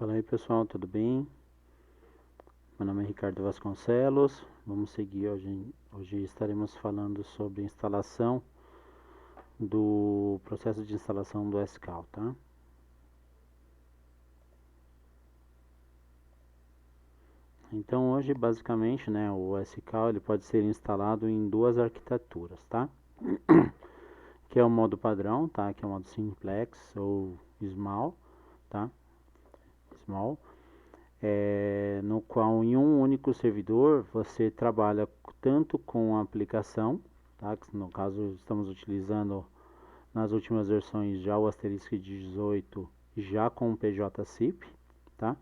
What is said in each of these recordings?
Fala aí pessoal, tudo bem? Meu nome é Ricardo Vasconcelos. Vamos seguir hoje estaremos falando sobre instalação do processo de instalação do SCAL, tá? Então hoje basicamente, né, o SCAL ele pode ser instalado em duas arquiteturas, tá? Que é o modo padrão, tá? Que é o modo simplex ou small, tá? Small. No qual em um único servidor você trabalha tanto com a aplicação, tá? Que no caso estamos utilizando nas últimas versões já o Asterisk 18 já com o PJCIP, tá?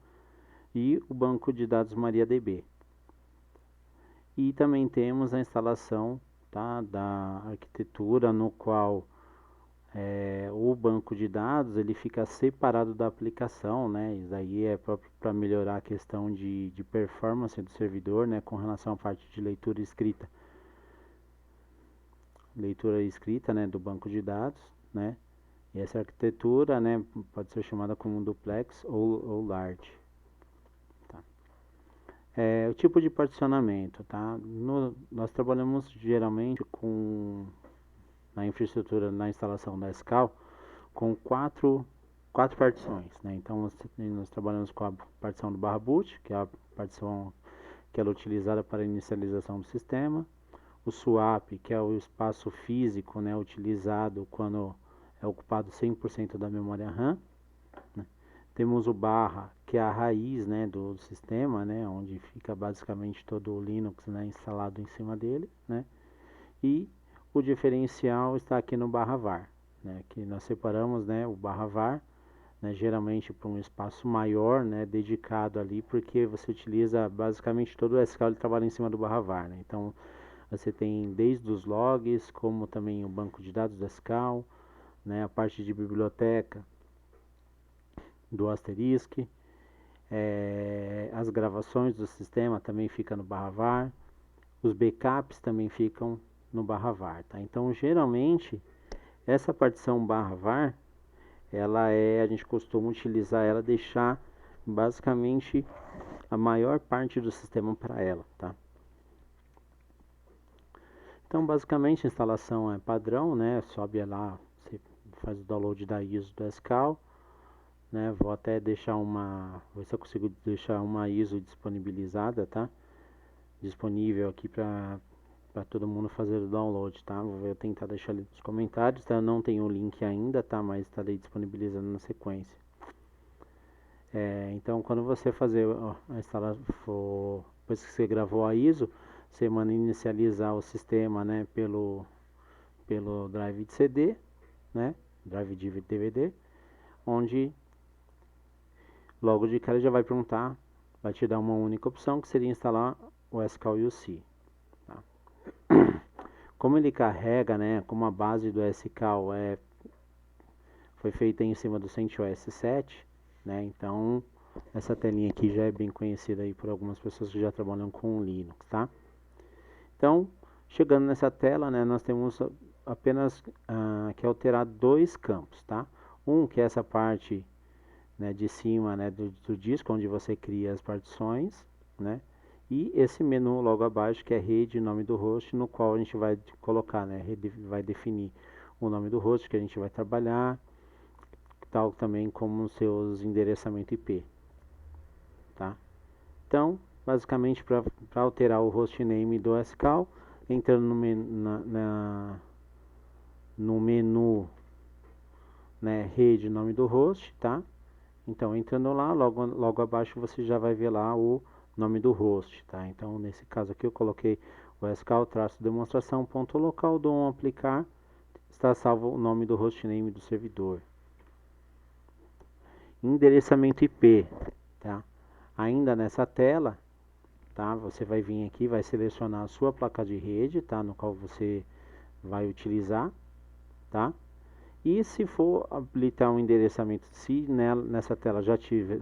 E o banco de dados MariaDB. E também temos a instalação, tá, da arquitetura no qual o banco de dados ele fica separado da aplicação, né? Isso aí é próprio para melhorar a questão de performance do servidor, né? Com relação à parte de leitura e escrita, né? Do banco de dados, né? E essa arquitetura, né? Pode ser chamada como duplex ou large. Tá? O tipo de particionamento, tá? Nós trabalhamos geralmente na infraestrutura, na instalação da SCAL, com quatro partições, né? Então nós trabalhamos com a partição do barra boot, que é a partição que ela é utilizada para a inicialização do sistema, o swap, que é o espaço físico, né, utilizado quando é ocupado 100% da memória RAM, né? Temos o barra, que é a raiz, né, do sistema, né, onde fica basicamente todo o Linux, né, instalado em cima dele, né? E o diferencial está aqui no barra var, né, que nós separamos, né, o barra var, né, geralmente para um espaço maior, né, dedicado ali, porque você utiliza basicamente todo o SQL ele trabalha em cima do barra var, né? Então você tem desde os logs, como também o banco de dados do SQL, né, a parte de biblioteca do Asterisk, as gravações do sistema também ficam no barra var, os backups também ficam no barra var, tá? Então geralmente essa partição barra var a gente costuma utilizar ela, deixar basicamente a maior parte do sistema para ela, tá? Então basicamente a instalação é padrão, né? Sobe lá, você faz o download da ISO do SCAL, né? Vou até deixar ver se eu consigo deixar uma ISO disponibilizada, tá? Disponível aqui para todo mundo fazer o download, tá? Vou tentar deixar ali nos comentários, tá? Eu não tenho o link ainda, tá? Mas estarei disponibilizando na sequência. Então, quando você fazer a instalação, depois que você gravou a ISO, você manda inicializar o sistema, né? Pelo drive de CD, né? Drive de DVD, onde logo de cara já vai perguntar, vai te dar uma única opção que seria instalar o SCAL-UC. Tá? Como ele carrega, né, como a base do SCAL foi feita em cima do CentOS 7, né, então essa telinha aqui já é bem conhecida aí por algumas pessoas que já trabalham com Linux, tá? Então, chegando nessa tela, né, nós temos apenas que alterar dois campos, tá? Um que é essa parte, né, de cima, né, do disco, onde você cria as partições, né? E esse menu logo abaixo, que é rede, nome do host, no qual a gente vai colocar, né, vai definir o nome do host que a gente vai trabalhar, tal também como os seus endereçamento IP, tá? Então, basicamente, para alterar o hostname do SCAL, entrando no menu, né, rede, nome do host, tá? Então, entrando lá, logo abaixo você já vai ver lá o nome do host, tá? Então, nesse caso aqui eu coloquei o scal-demonstração.local dom aplicar, está salvo o nome do hostname do servidor. Endereçamento IP, tá? Ainda nessa tela, tá? Você vai vir aqui, vai selecionar a sua placa de rede, tá? No qual você vai utilizar, tá? E se for habilitar um endereçamento, se nessa tela já tiver,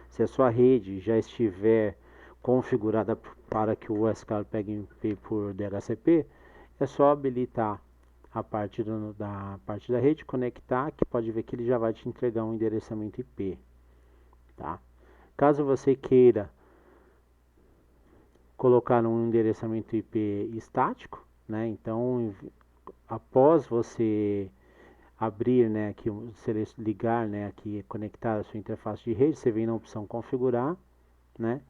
se a sua rede já estiver configurada para que o SCAL pegue IP por DHCP, é só habilitar a parte da parte da rede, conectar, que pode ver que ele já vai te entregar um endereçamento IP, tá? Caso você queira colocar um endereçamento IP estático, né? Então, após você abrir, né, aqui, ligar, né, aqui, conectar a sua interface de rede, você vem na opção configurar, né?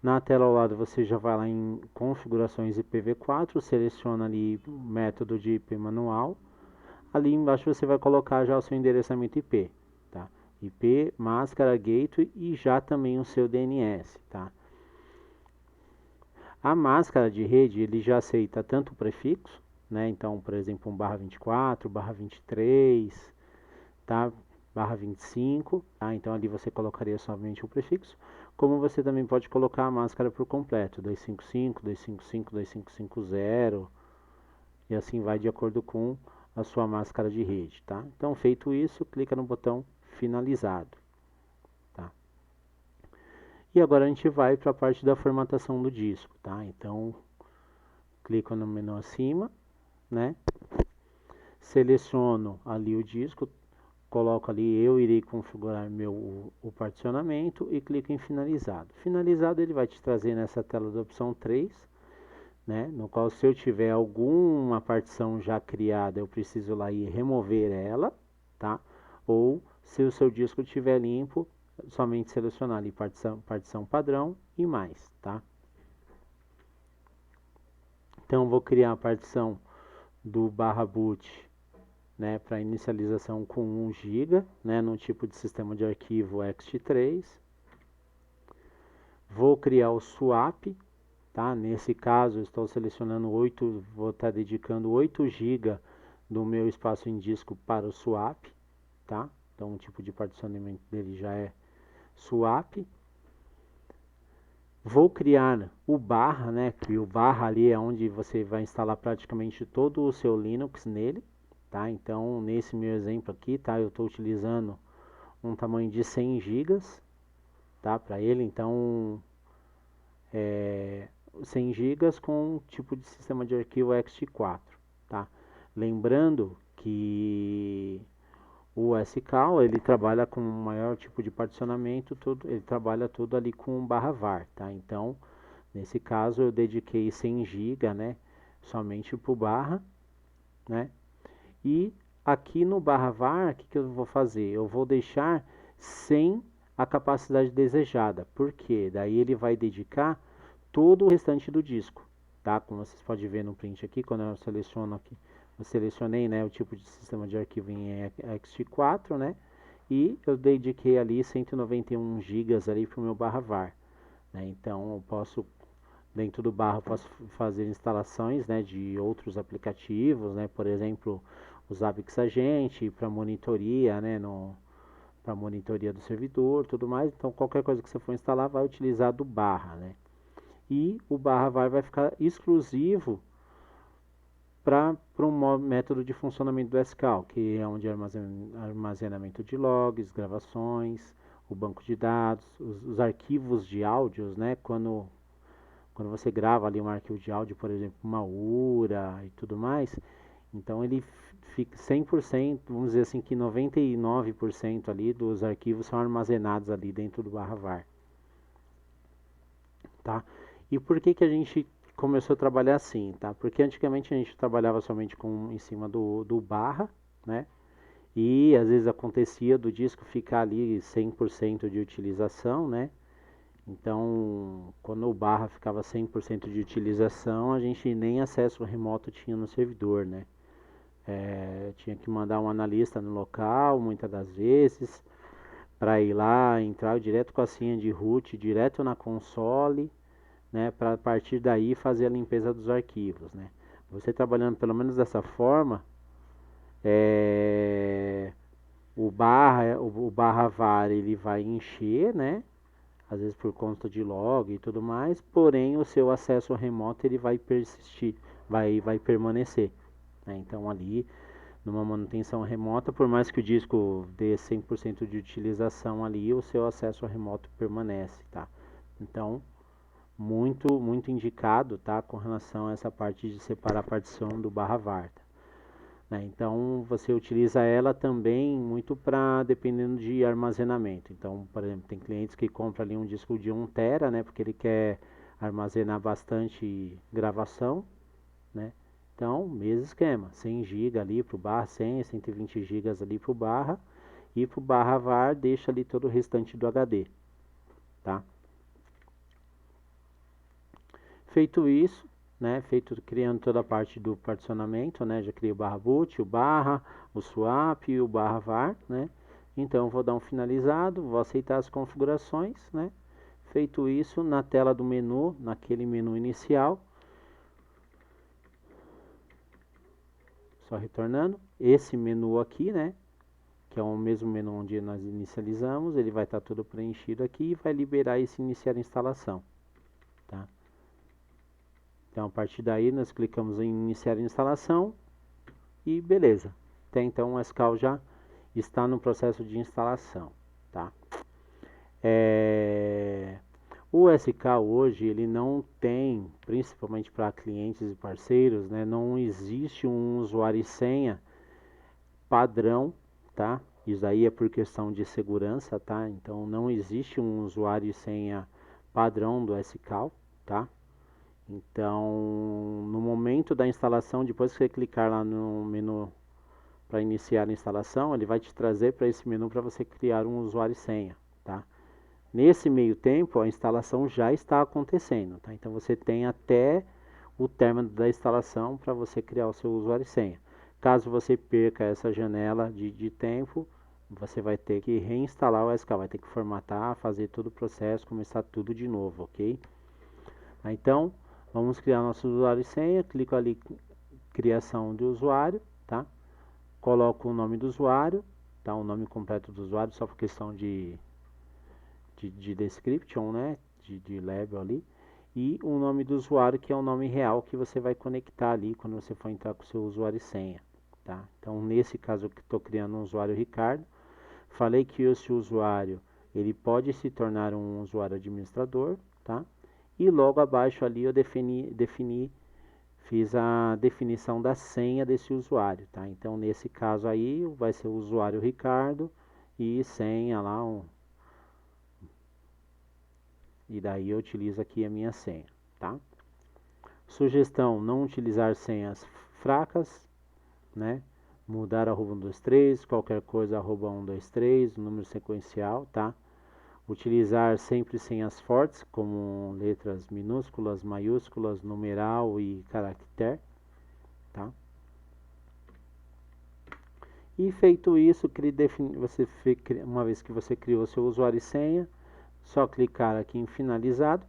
Na tela ao lado você já vai lá em configurações IPv4, seleciona ali o método de IP manual. Ali embaixo você vai colocar já o seu endereçamento IP, tá? IP, máscara, gateway e já também o seu DNS, tá? A máscara de rede ele já aceita tanto o prefixo, né? Então, por exemplo, um /24, /23, tá? /25, tá? Então ali você colocaria somente o prefixo, como você também pode colocar a máscara por completo, 255, 255, 2550, e assim vai de acordo com a sua máscara de rede, tá? Então, feito isso, clica no botão finalizado, tá? E agora a gente vai para a parte da formatação do disco, tá? Então, clico no menu acima, né? Seleciono ali o disco, coloco ali, eu irei configurar o particionamento e clico em finalizado. Finalizado ele vai te trazer nessa tela da opção 3, né, no qual se eu tiver alguma partição já criada, eu preciso lá ir remover ela, tá? Ou se o seu disco estiver limpo, somente selecionar ali partição padrão e mais, tá? Então eu vou criar a partição do /boot, né, para inicialização com 1 GB, né, no tipo de sistema de arquivo ext3. Vou criar o swap, tá? Nesse caso, estou selecionando 8, vou estar dedicando 8 GB do meu espaço em disco para o swap, tá? Então, o tipo de particionamento dele já é swap. Vou criar o barra, né? Que o barra ali é onde você vai instalar praticamente todo o seu Linux nele, tá? Então, nesse meu exemplo aqui, tá? Eu estou utilizando um tamanho de 100 GB, tá? Para ele, então, 100 GB com um tipo de sistema de arquivo ext4, tá? Lembrando que o SCAL ele trabalha com um maior tipo de particionamento, ele trabalha tudo ali com /var, tá? Então, nesse caso eu dediquei 100 GB, né, somente para o barra, né? E aqui no /var, o que eu vou fazer? Eu vou deixar sem a capacidade desejada. Por quê? Daí ele vai dedicar todo o restante do disco, tá? Como vocês podem ver no print aqui, quando eu seleciono aqui, eu selecionei, né, o tipo de sistema de arquivo em ext4, né? E eu dediquei ali 191 GB ali para o meu /var, né? Então eu posso dentro do barra eu posso fazer instalações, né, de outros aplicativos, né? Por exemplo, o Zabbix Agent para monitoria, né, para monitoria do servidor, tudo mais. Então qualquer coisa que você for instalar vai utilizar do barra, né? E o /var vai ficar exclusivo para um método de funcionamento do SCAL, que é onde armazenamento de logs, gravações, o banco de dados, os arquivos de áudios, né? Quando você grava ali um arquivo de áudio, por exemplo, uma URA e tudo mais, então ele fica 100%, vamos dizer assim que 99% ali dos arquivos são armazenados ali dentro do /var, tá? E por que que a gente começou a trabalhar assim, tá? Porque antigamente a gente trabalhava somente em cima do barra, né? E às vezes acontecia do disco ficar ali 100% de utilização, né? Então, quando o barra ficava 100% de utilização, a gente nem acesso remoto tinha no servidor, né? Tinha que mandar um analista no local, muitas das vezes, para ir lá, entrar direto com a senha de root, direto na console, né, para a partir daí fazer a limpeza dos arquivos, né. Você trabalhando pelo menos dessa forma, é, o barra var ele vai encher, né, às vezes por conta de log e tudo mais, porém o seu acesso remoto ele vai persistir, vai permanecer, né. Então ali numa manutenção remota, por mais que o disco dê 100% de utilização ali, o seu acesso remoto permanece, tá? Então muito indicado, tá, com relação a essa parte de separar a partição do /var. Tá? né? Então você utiliza ela também muito para dependendo de armazenamento. Então, por exemplo, tem clientes que compram ali um disco de 1 tera, né? Porque ele quer armazenar bastante gravação, né? Então, mesmo esquema, 100 GB ali para o barra, 100, 120 GB ali para o barra, e para o barra var deixa ali todo o restante do HD, tá? Feito isso, né, criando toda a parte do particionamento, né, já criei o barra boot, o barra, o swap e o barra var, né? Então vou dar um finalizado, vou aceitar as configurações, né? Feito isso, na tela do menu, naquele menu inicial, só retornando, esse menu aqui, né, que é o mesmo menu onde nós inicializamos, ele vai estar todo preenchido aqui e vai liberar esse iniciar a instalação, tá? Então a partir daí nós clicamos em iniciar a instalação e beleza. Até então o SCAL já está no processo de instalação, tá? O SCAL hoje ele não tem, principalmente para clientes e parceiros, né, não existe um usuário e senha padrão, tá? Isso aí é por questão de segurança, tá? Então não existe um usuário e senha padrão do SCAL, tá? Então, no momento da instalação, depois que você clicar lá no menu para iniciar a instalação, ele vai te trazer para esse menu para você criar um usuário e senha, tá? Nesse meio tempo, a instalação já está acontecendo, tá? Então você tem até o término da instalação para você criar o seu usuário e senha. Caso você perca essa janela de tempo, você vai ter que reinstalar o SK, vai ter que formatar, fazer todo o processo, começar tudo de novo, ok? Então, vamos criar nosso usuário e senha, clico ali criação de usuário, tá? Coloco o nome do usuário, tá? O nome completo do usuário, só por questão de description, né? De label ali. E o nome do usuário, que é o nome real que você vai conectar ali quando você for entrar com o seu usuário e senha, tá? Então, nesse caso, eu estou criando um usuário Ricardo. Falei que esse usuário, ele pode se tornar um usuário administrador, tá? E logo abaixo ali eu fiz a definição da senha desse usuário, tá? Então nesse caso aí vai ser o usuário Ricardo e senha lá e daí eu utilizo aqui a minha senha, tá? Sugestão: não utilizar senhas fracas, né? Mudar arroba 123, qualquer coisa arroba 123, número sequencial, tá? Utilizar sempre senhas fortes, como letras minúsculas, maiúsculas, numeral e caractere, tá? E feito isso, uma vez que você criou seu usuário e senha, só clicar aqui em finalizado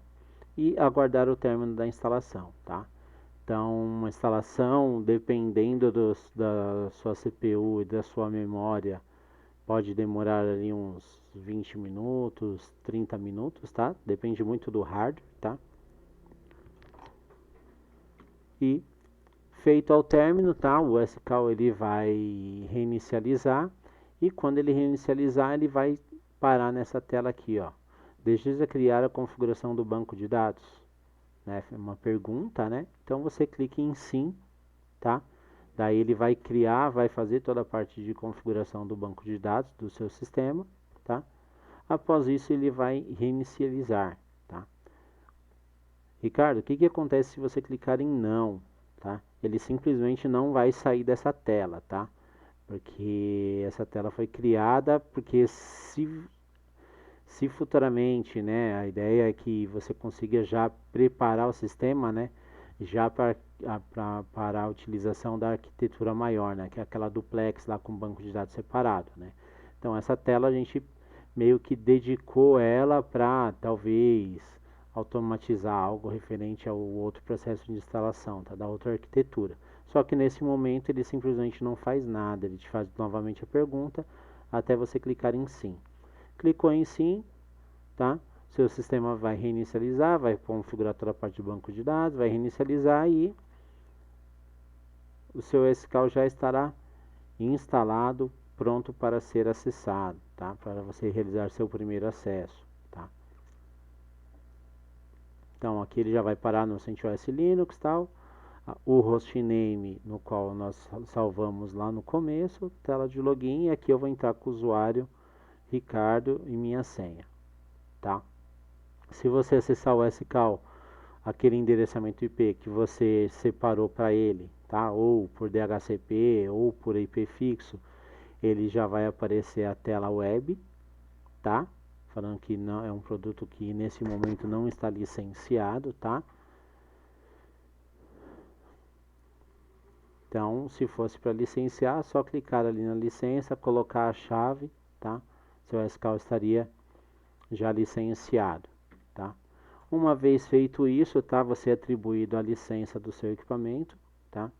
e aguardar o término da instalação, tá? Então, uma instalação, dependendo da sua CPU e da sua memória, pode demorar ali uns 20 minutos, 30 minutos, tá? Depende muito do hardware, tá? E feito ao término, tá? O SCAL ele vai reinicializar e quando ele reinicializar, ele vai parar nessa tela aqui, ó. Deseja criar a configuração do banco de dados, né? É uma pergunta, né? Então você clica em sim, tá? Daí ele vai criar, vai fazer toda a parte de configuração do banco de dados do seu sistema, tá? Após isso ele vai reinicializar, tá? Ricardo, o que acontece se você clicar em não, tá? Ele simplesmente não vai sair dessa tela, tá? Porque essa tela foi criada porque se futuramente, né, a ideia é que você consiga já preparar o sistema, né, já para a utilização da arquitetura maior, né, que é aquela duplex lá com banco de dados separado, né. Então essa tela a gente meio que dedicou ela para talvez automatizar algo referente ao outro processo de instalação, tá, da outra arquitetura. Só que nesse momento ele simplesmente não faz nada, ele te faz novamente a pergunta até você clicar em sim. Clicou em sim, tá? Seu sistema vai reinicializar, vai configurar toda a parte do banco de dados, vai reinicializar e o seu SQL já estará instalado, pronto para ser acessado, tá? Para você realizar seu primeiro acesso, tá? Então aqui ele já vai parar no CentOS Linux, tal. o hostname no qual nós salvamos lá no começo, tela de login, e aqui eu vou entrar com o usuário Ricardo e minha senha, tá? Se você acessar o SCAL, aquele endereçamento IP que você separou para ele, tá? Ou por DHCP ou por IP fixo, ele já vai aparecer a tela web, tá? Falando que não é um produto que nesse momento não está licenciado, tá? Então, se fosse para licenciar, só clicar ali na licença, colocar a chave, tá? Seu SCAL estaria já licenciado, tá? Uma vez feito isso, tá? Você é atribuído a licença do seu equipamento, tá?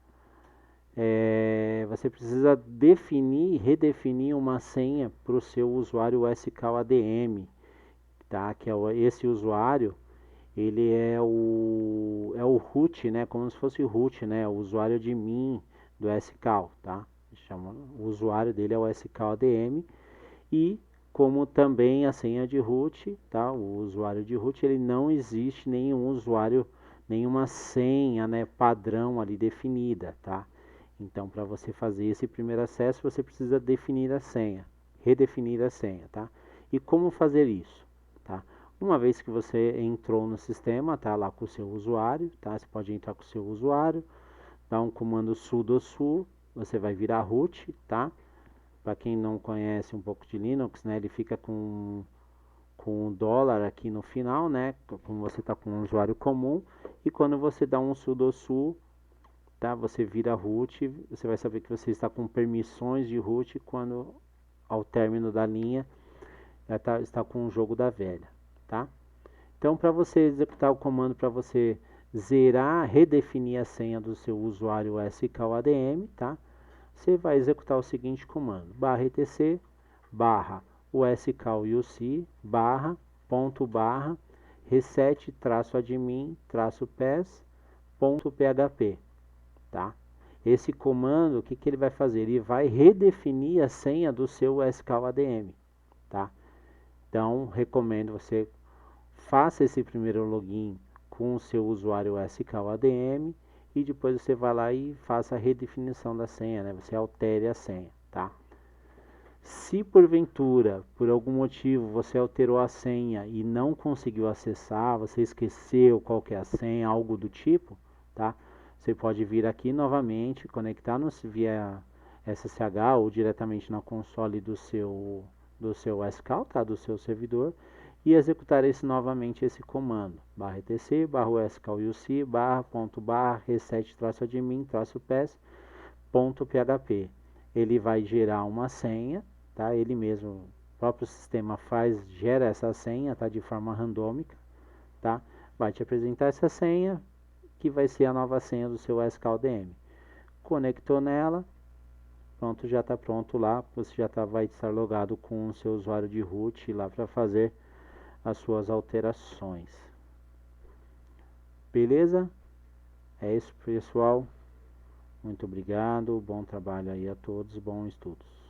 Você precisa definir, redefinir uma senha para o seu usuário SCAL ADM, tá? Que é esse usuário, ele é o root, né? Como se fosse o root, né? O usuário admin do SCAL, tá? O usuário dele é o SCAL ADM e como também a senha de root, tá? O usuário de root, ele não existe nenhum usuário, nenhuma senha, né, padrão ali definida, tá? Então, para você fazer esse primeiro acesso, você precisa definir a senha, redefinir a senha, tá? E como fazer isso, tá? Uma vez que você entrou no sistema, tá lá com o seu usuário, tá? Você pode entrar com o seu usuário, dá um comando sudo su, você vai virar root, tá? Para quem não conhece um pouco de Linux, né? Ele fica com um dólar aqui no final, né? Como você está com um usuário comum, e quando você dá um sudo su, tá? Você vira root, você vai saber que você está com permissões de root quando ao término da linha está com o jogo da velha, tá? Então, para você executar o comando para você zerar, redefinir a senha do seu usuário SCAL-ADM, tá? Você vai executar o seguinte comando: /etc barra uscal-uc barra ponto barra reset-admin-pass.php, tá? Esse comando, o que ele vai fazer? Ele vai redefinir a senha do seu SCAL-ADM, tá? Então, recomendo você faça esse primeiro login com o seu usuário SCAL-ADM e depois você vai lá e faça a redefinição da senha, né? Você altere a senha, tá? Se porventura, por algum motivo, você alterou a senha e não conseguiu acessar, você esqueceu qual que é a senha, algo do tipo, tá? Você pode vir aqui novamente, conectar via SSH ou diretamente na console do seu SCAL, tá? Do seu servidor, e executar novamente esse comando, /etc, /uscal-uc, reset-admin-pass.php. Ele vai gerar uma senha, tá? Ele mesmo, o próprio sistema gera essa senha, tá? De forma randômica, tá? Vai te apresentar essa senha, que vai ser a nova senha do seu SCAL-ADM. Conectou nela, pronto, já está pronto lá, você já vai estar logado com o seu usuário de root lá para fazer as suas alterações. Beleza? É isso, pessoal. Muito obrigado, bom trabalho aí a todos, bons estudos.